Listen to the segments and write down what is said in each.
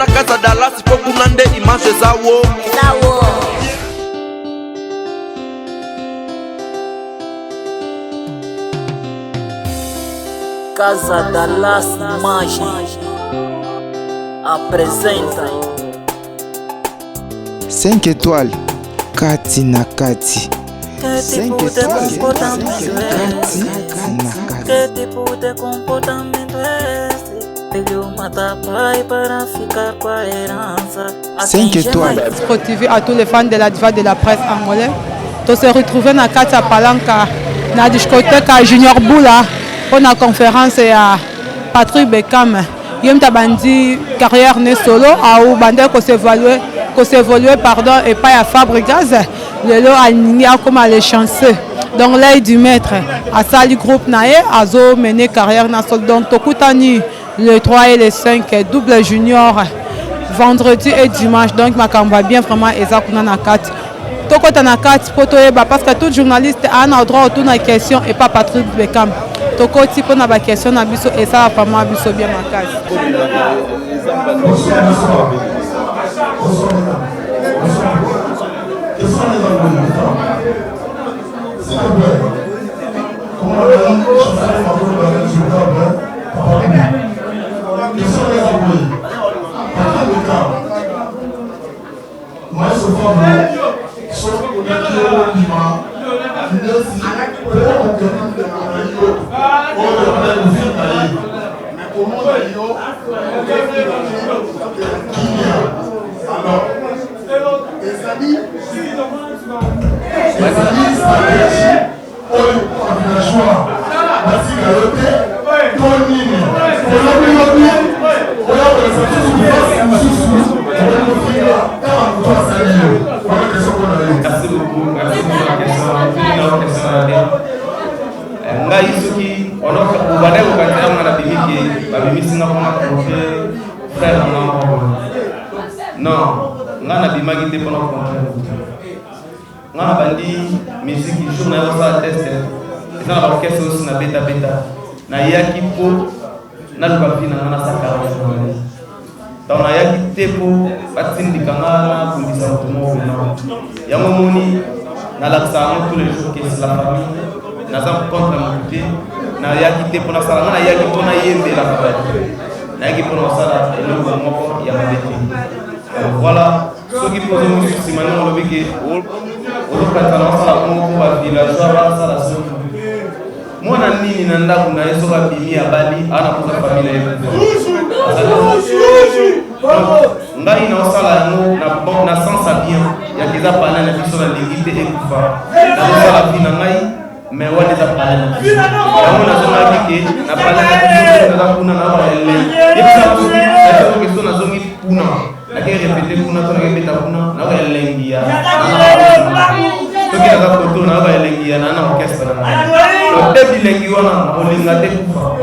na Casa Dallas po kuna nde image zawo. Casa Dallas Image apresenta 5 étoiles kati na kati 5 étoiles kati na kati. Que tipo de comportamento é esse? Filho mata pai para ficar com a herança. 5 étoiles. Motivé à tous les fans de la diva de la presse angolaise. Tous se retrouver dans Katia Palanca, dans la discothèque à Junior Boula pour la conférence à Patrick Beckham. Yem tabandi carrière né solo à ou bandé qu'on s'évolue pardon et pas à Fabregas. Le lot aligné comme les chanceux. Donc l'œil du maître à Sali groupe naé a zo mené carrière na sol. Donc Tokutani le 3 et le 5 double junior vendredi et dimanche. Donc ma va bien vraiment exactement na 4. Tokota na 4 poto eba parce que tout journaliste a un droit autour na question et pas Patrick Beckham. Toko tipo na ba question na biso et ça va pas biso bien makasi. Voilà, ceux qui posent une question, maintenant, le week-end, moi, je suis un bimi à Bali, à famille. Ngai na osala no na sensa bien ya kiza pana na biso na lingite ekufa na osala bina ngai me wale za pana kama na zona bike na pana na biso na kuna na wale yepsa tu na kiso na zongi kuna na ke répéter kuna to na ke beta kuna na wale lengia to ke na ko na wale lengia na na orchestre na to te bilengi wana na olinga te kufa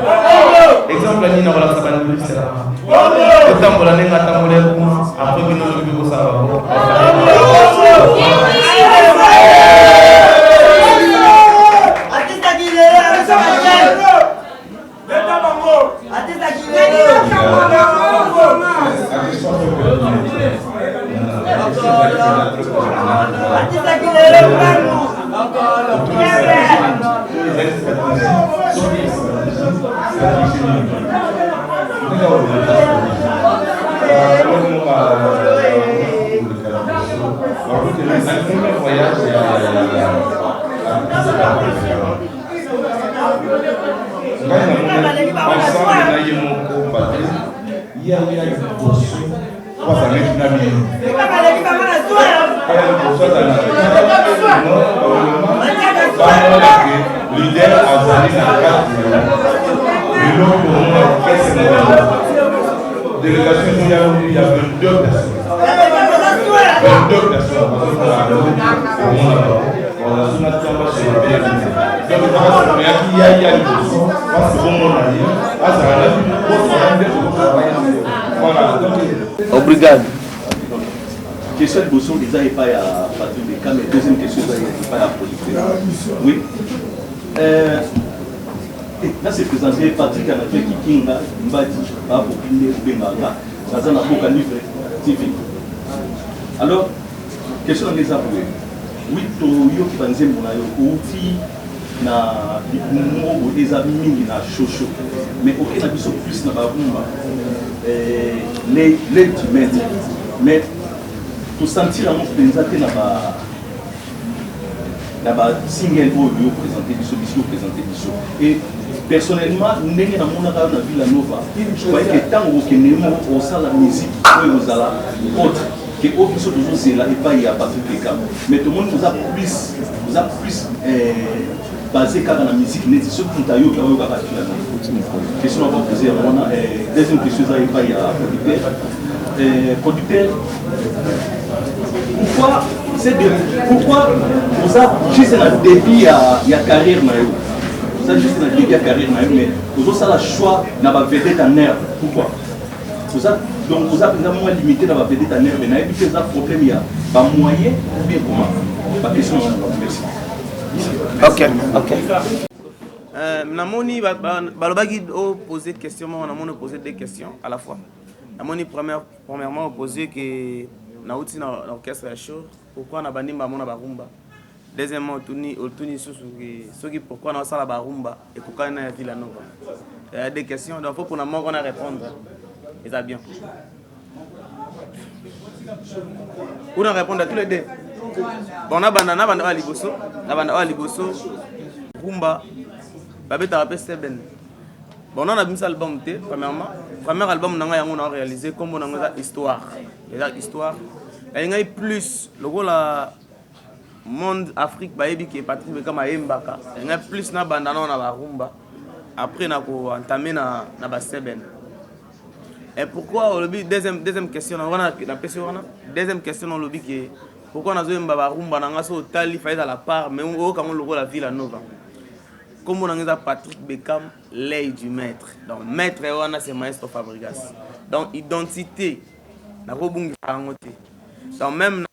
exemple ni na wala sabani bisela tambola nenga tambola kuma après que nous le ça va délégation, il y a 22 personnes. 22 personnes. Obrigado. Question de Bosson, ils n'arrivent pas à partir des cas, mais deuxième question, ils n'arrivent pas à politique. Oui. Là, c'est présenté Patrick Anaté Kikinga, Mbadi, Babokine, Bemanga. dans un avocat livre TV. Alors, question des avoués. Oui, Toyo Panzembo na outil na bibumo des amis na chocho. Mais aucun abisso plus na babumba. Les du maître. Mais tout sentir à mon présenté na ba single audio présenté biso et personnellement ndenge na mona ka na Villa Nova je crois que tant que nemo au sala musique ou aux ala autre que au biso toujours c'est là et pas il y a pas tout les cas mais tout le monde vous a plus basé quand la musique n'est ce que tu as eu quand on va question on va poser on a deuxième question ça il pas il y a producteur pourquoi vous avez juste un début à carrière vous avez juste un début à carrière mais vous avez le choix dans la vedette en air pourquoi donc vous avez moins limité dans la vedette en air mais vous avez un problème il y a pas moyen ou bien comment pas question merci ok namoni balobaki poser question moi namoni poser deux questions à la fois namoni premièrement poser que nauti na orchestre ya show pourquoi na bandimba mona barumba deuxièmement otuni soki pourquoi na sala barumba et pourquoi na Villa Nova il y a des questions donc faut pour moi qu'on a répondre et ça bien on a répondre à tous les deux bon na banda liboso rumba babeta rapé Seben bon on a mis album té premier album nanga yango na réalisé comme on a histoire il y a plus le rôle la monde Afrique baebi qui est Patrick Bekama Mbaka il y a plus na bandana na barumba après na ko entamer na ba Seben et pourquoi le deuxième question on a deuxième question on le dit que pourquoi na zo mbaba barumba na ngaso tali faida la part mais on quand on le rôle la Villa Nova comme on a Patrick Bekam l'œil du maître donc maître wana c'est Maestro Fabregas donc identité na robungi angote donc même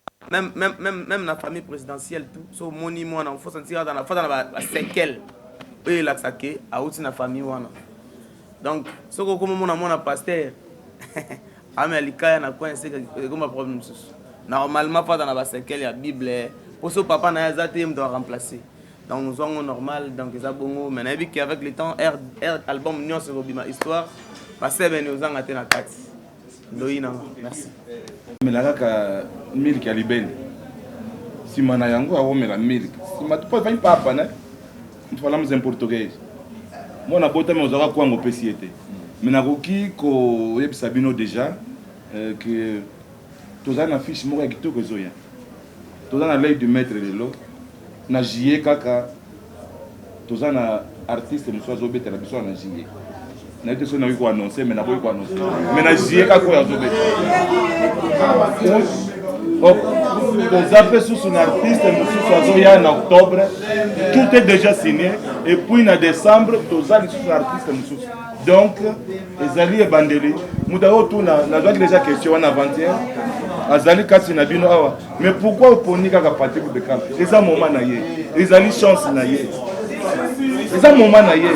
la famille présidentielle tout so moni moi on faut sentir dans la séquelle et la saké a outi na famille wana donc ce que comme mon pasteur Amelika na coincé comme problème normalement pas dans la séquelle la Bible pour ce papa na yazate me doit remplacer donc nous sommes normal donc ça bongo mais na bi avec le temps R album Union sur Bima histoire passer ben nous en atteindre 4 Loïna merci mais la ka milk ya libeni sima na yango awomela milk sima tu pas papa né tu falamos em português mona bota mais ozaka kwango pesiete mais nakoki ko yebisa bino déjà que toza na fiche moko ya kitoko ezoya toza na l'œil du maître lelo na jie kaka toza na artiste mosusu azobetela biso na jie na été so na ko annoncer mais na boy ko annoncer mais na jie kaka oyo azobetela toza pe susu na artiste mosusu azoya na octobre tout est déjà signé et puis na décembre toza lisusu na artiste mosusu donc ezali ebandeli muta oyo tuna nazwaki déjà question wana avant-hier azali kati na bino awa mais pourquoi oponi kaka Patrick Bekam eza moment na ye ezali chance na ye eza moment na ye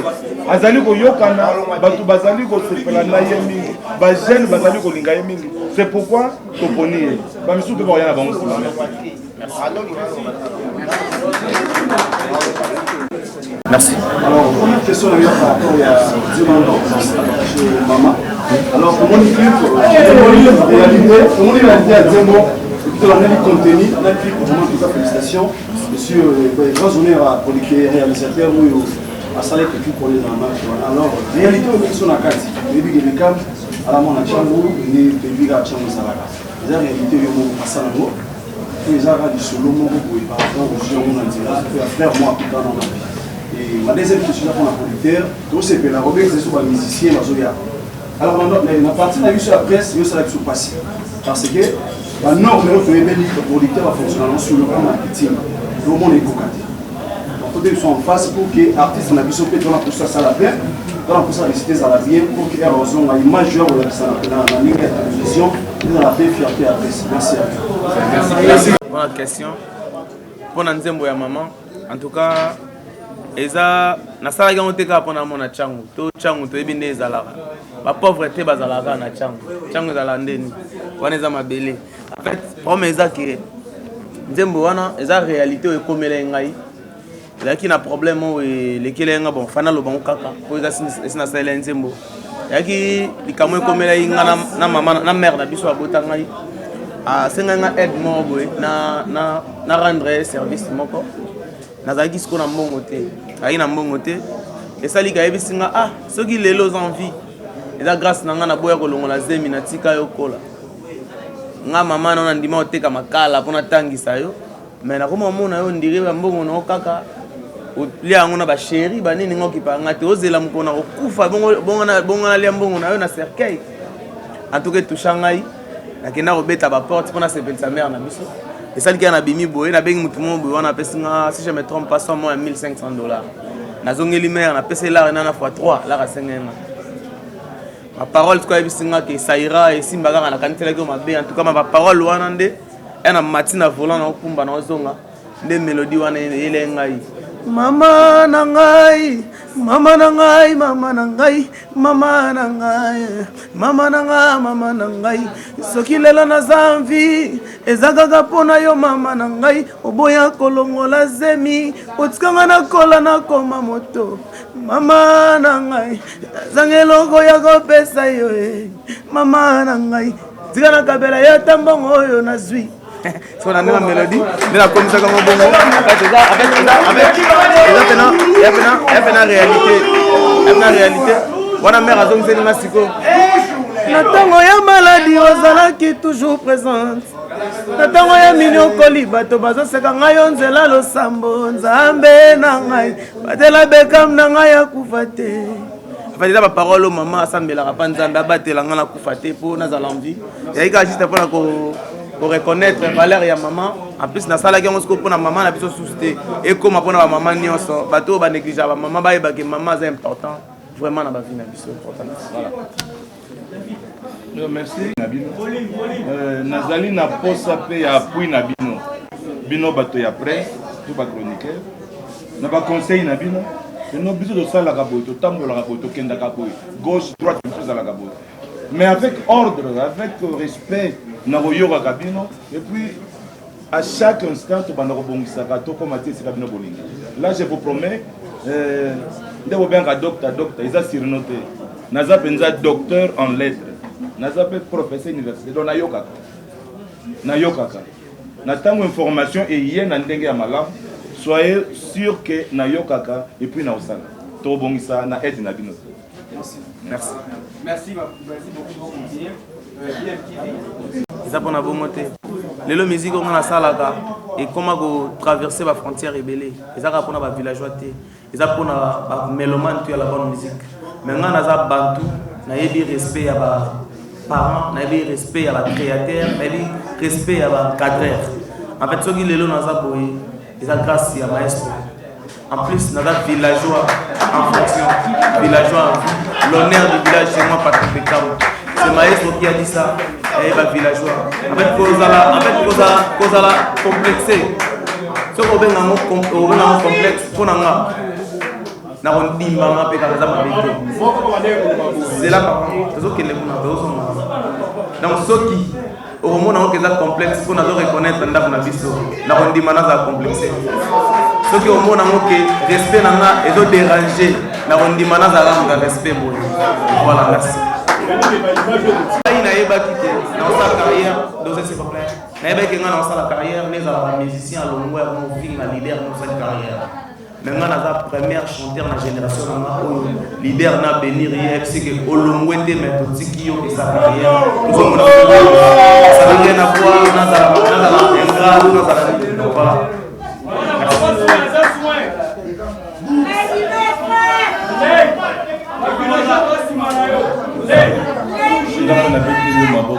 azali koyokana bato bazali kosepela na ye mingi bajeune bazali kolinga ye mingi c'est pourquoi toponi ye bamisu mpe bakoya na bango nsima merci. Alors, première question par rapport à Dimando, maman. Alors, comment on dit réalité à Zembo, on a le contenu, on a le vraiment tout cas félicitations. Monsieur, grand honneur à producteur, réalisateur, ou à salaire que tu connais dans la marche. Alors, réalité, on est sur la carte. Les big et les cams, à la mona chambo, les big à chambo salaka. La réalité, on passe à la mot. Les arabes du solo, mon goût, par rapport aux gens, on a dit là, faire moi tout dans la vie. Et ma deuxième question pour la producteur, tout c'est que la Robert c'est sur les musiciens, alors la partie de la presse, il y a ça qui se passe. Parce que la norme de le producteur va fonctionner sur le plan marketing. Le monde est cocaté. Donc il faut en face pour que l'artiste n'a pas de dans la pousse ça la bien, dans la pousse réciter ça la bien pour que l'érosion a une majeure dans la ligne de télévision et dans la paix fierté à la presse. Merci à vous. Merci. Bonne question. Pour Nzembo ya maman, en tout cas eza nasalaki yango te kaka mpona mona ntango to ntango toyebi nde ezalaka bapauvreté bazalaka na ntango ezala ndeni wana eza mabele en fait problème eza ke nzembo wana eza réalité oyo ekomela ngai ezalaki na problème oyo elekeli nga bon fana lobango kaka po eza esi nasalela nzembo ezalaki likambo ekomela nga na mama na mère na biso abota ngai asengai nga aide moko boye na rendre service moko nazalaki siko na mbongo te azalaki na mbongo te esalika ayebisi nga soki lelo oza envie eza grâce na nga na boya kolongola zemi na tika yo kola nga mama na ndima oteka makala mpona tangisa yo me nakoma omona yo ndiri bambongo nao kaka olia yango na basheri banini nga okipa nga te ozela mokona kokufa bongo nalia mbongo na yo na cercueil antuka etusha ngai nakenda kobeta baporte mpona sepelisa mare na biso esaliki ya na bimi boye nabengi motu mo boye wana apesi nga si je me trompe pas somo ya $1500 nazongeli mare napesi lare nana fois 3 lara asengenga baparole tuka yebisi nga ke esaira esimba kaka nakanitelaki yo mabe antuka baparole wana nde na mati na volant naokumba naozonga nde melodi wana eyele ngai mama na ngai mama na ngai mama na ngai mama na ngai mama na ngai mama na ngai soki lelo naza mvi eza kaka mpona yo mama na ngai oboya kolongola zemi otikanga nakola nakoma moto mama na ngai azanga eloko ya kopesa yo mama na ngai tika nakabela yo ata mbongo oyo nazwi so na ndena melodi ndena komisaka mobongo epena réalité wana mère azongiseli nga siko na ntango ya maladi ozalaki toujours présente na ntango ya mini okoli bato bazoseka ngai yo nzela losambo nzambe na ngai batela bekam na ngai akufa te afati eza baparole o mama asambelaka mpa nzambe abatela ngai nakufa te mpo nazala envie yai kaka juste mpona pour reconnaître valeur ya maman en plus nasalaki yango siko mpona mama na biso susu te ekoma mpona bamama nyonso bato oyo banéglige bamama bayebake mama aza important vraiment na bavi na biso important voilà. Merci na bino nazali na posa mpe ya appui na bino bato ya presse to bachroniqueur na baconseil na bino eno biso tosalaka boye totambolaka boye tokendaka boye gauche droite biso ezalaka boye mais avec ordre avec respect na koyokaka bino et puis à chaque instant tobanda kobongisaka tokoma te esika bino bolingi là je vous promets nde bobengaka docteur eza sirino te naza mpenza docteur en lettres naza mpe professeur université donc nayokaka na ntango information eye na ndenge ya malamu soyez sûr que nayokaka et puis naosala tokobongisa na aide na bino merci beaucoup eza mpona bongo te lelo musique ongo nasalaka ekoma kotraverse bafrontière ebele eza kaka mpona bavillageois te eza mpona bamélomane to ya la bonne musique me ngai naza bantu nayebi respect ya baparent nayebi respect ya bacréateur nayebi respect ya bacadreur en fait soki lelo naza boye eza grâce ya maestro en plus naza villageois en fonction villageois en vie l'honneur du village chez moi Patrick Bekam c'est maestro qui a dit ça et ba villageois en fait kozala complexé so obenga mo complexe pona nga na kondimba nga pe kaka za mabete c'est là par contre que les mona besoin donc soki omona ngo keza complexe pona zo reconnaître ndako na biso na kondimba na za complexé soki omona ngo ke respect na nga ezo déranger na kondimba na za nga respect boy voilà merci nayebaki te naosala carrière dose s'il vous plaît nayebaki nga naosala carrière nezalaka musicien alongo ya moving na leader nosali carrière mais nga naza première chanteur na génération nanga oyo leader na benir ye sike olongwe te mais totiki yo esa carrière tozomona salenge na voi nazala ingrat nazala voilà on a vécu le Maroc.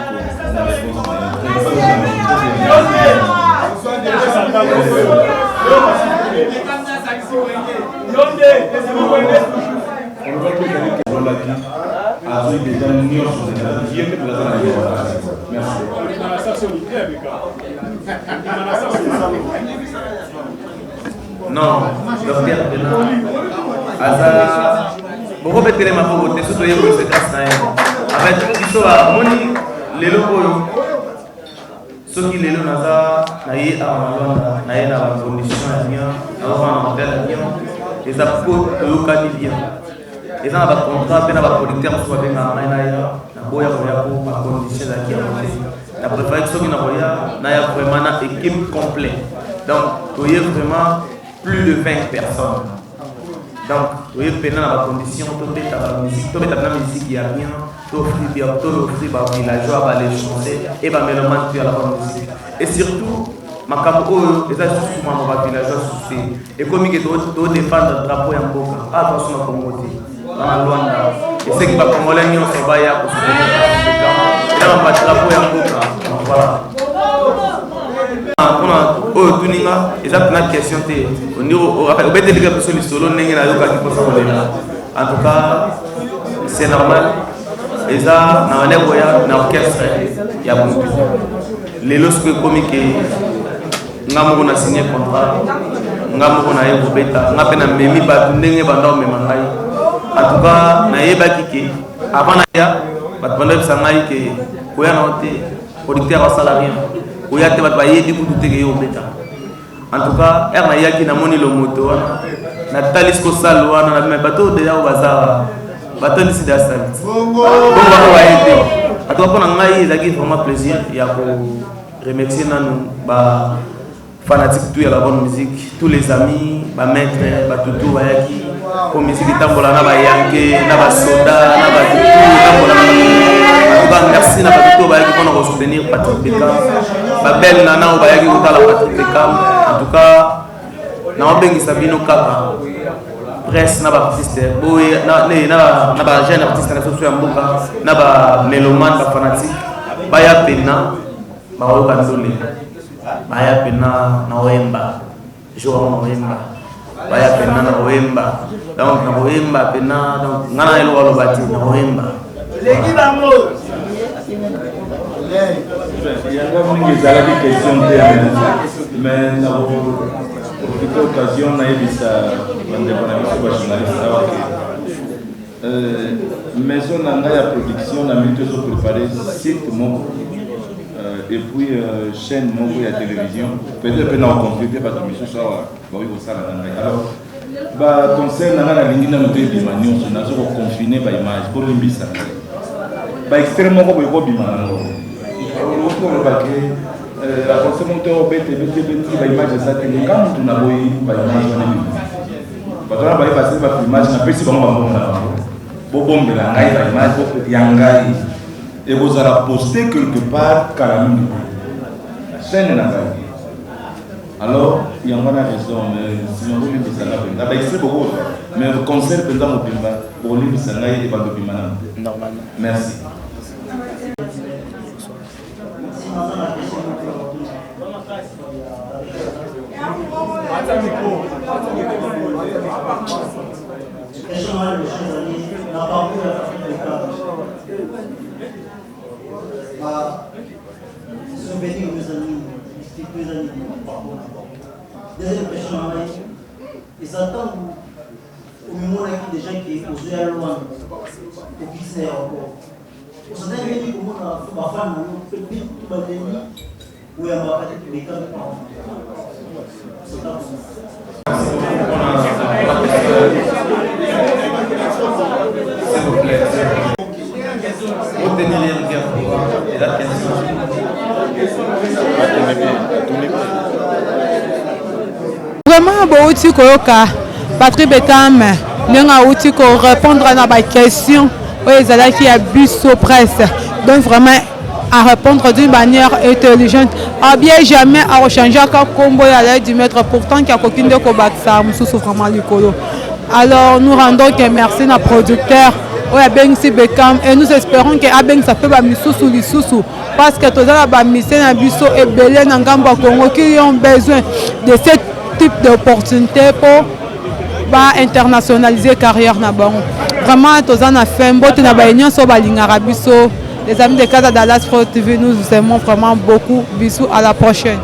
Non, docteur Pena. Asa. Beaucoup de télé m'a provoqué, surtout les gens qui se cassent. En fait, ils sont là. Moni, les locaux. Ceux qui les locaux, naïe à naïe à la condition à bien, à un hôtel à bien. Et ça peut local bien. Et ça, on va contrat, on va producteur, on va bien à naïe à boya pour la condition à bien. La préférée ceux qui n'ont vraiment une équipe complète. Donc, il y a vraiment plus de 20 personnes. Donc, il y a une condition, tout est à la musique, tout est à la musique, il y a rien, tout offrir bien, tout offrir par villageois, les chanter et par mélomanes à la musique. Et surtout, ma capo, les astuces pour ma villageois, et comme il doit défendre le drapeau en boca, attention à Congoti, dans la Luanda. Et ceux qui vont congolais, ils sont baillés pour se donner et là, on va drapeau en boca. Voilà. Oh, tuninga, exactement une question. Au niveau, au bête de l'équipe sur solo, n'est pas là qui pose problème. En tout cas, c'est normal. Et ça, dans les voyages, dans l'orchestre, il y a beaucoup. Les lorsque comiques, nous avons signé contrat, nous avons eu bêta, nous avons même pas tuninga pendant même mangai. En tout cas, nous avons dit que avant d'ailleurs, pendant que ça n'a été que, quoi noté, producteur salarié. En tout cas, il y a qui n'a moni le moto. Na talisco salwa na même bateau déjà au bazar. Bateau ici d'assaut. Bon on va aider. En tout cas, pour nous, il y a vraiment plaisir. Il y a pour remercier nos fanatiques tout la bonne musique, tous les amis, ba maître, ba tutu ba yaki, pour musique tambola na ba yanke, na ba soda, na ba tutu tambola. En tout cas, merci na ba tutu ba yaki pour nous soutenir Patrick Bekam. Ba belle nana ba yaki pour la Patrick Bekam. En tout cas, na obengi sabino kaka. Presse na ba artiste, boy na ba jeune artiste na soso ya mboka, na ba mélomane ba fanatique. Ba ya pena ba o kandole. Baya pena na Wemba, jour na Wemba. Baya pena na Wemba, donc na Wemba pena donc ngana elo walo bati na Wemba. Leki bango. Il y a des questions mais na pour occasion na ebisa bande bana journaliste maison na ya production na mito zo préparer site mon et puis chaîne moko ya télévision peut-être na compléter parce que mission ça va oui ça là alors ba conseil na na lingi na mpe bima nyonso na zo confiner ba image pour limbisa ba extrêmement ko bima on va que la conseil monto bete ba image ça télé quand tu na boy ba image na mimi ba tona ba passer ba image na pesi ba mo na bo bombe la ngai ba image bo yangai. Et vous allez poster quelque part Calamine. C'est une affaire. Alors, il y a une raison, mais si on veut lui dire ça, c'est beaucoup. Mais le concert, pendant mon bimba, pour lui dire ça, il y a pas de bimba. Normalement. Merci. Souvenir mes amis, mes amis, deuxième question, ils attendent au moment où des gens qui posent à loin, au qui encore. Vous savez, comment on a fait ma femme, on fait vite tout le monde, où il y a ma fête qui décale. S'il vous plaît. Retenez les regards et la question. Vraiment, beaucoup koyoka Patrick Bekam n'a outil pour répondre à nos questions. Ils allaient qui a biso presse. Donc vraiment à répondre d'une manière intelligente. À bien jamais à rechanger comme combo à l'aide du maître pourtant qu'il y a aucune de kobatsa sous vraiment l'écolo. Alors nous rendons que merci à producteur. Et nous espérons que Abeng ça peut sous parce que tous les missions à Bisso et Belé Nangamba Congo qui ont besoin de ce type d'opportunité pour internationaliser carrière na bango. Vraiment tous en a fait mbote na ba union so balingara Bisso. Les amis de Casa Dallas Pro TV nous aimons vraiment beaucoup. Bisous à la prochaine.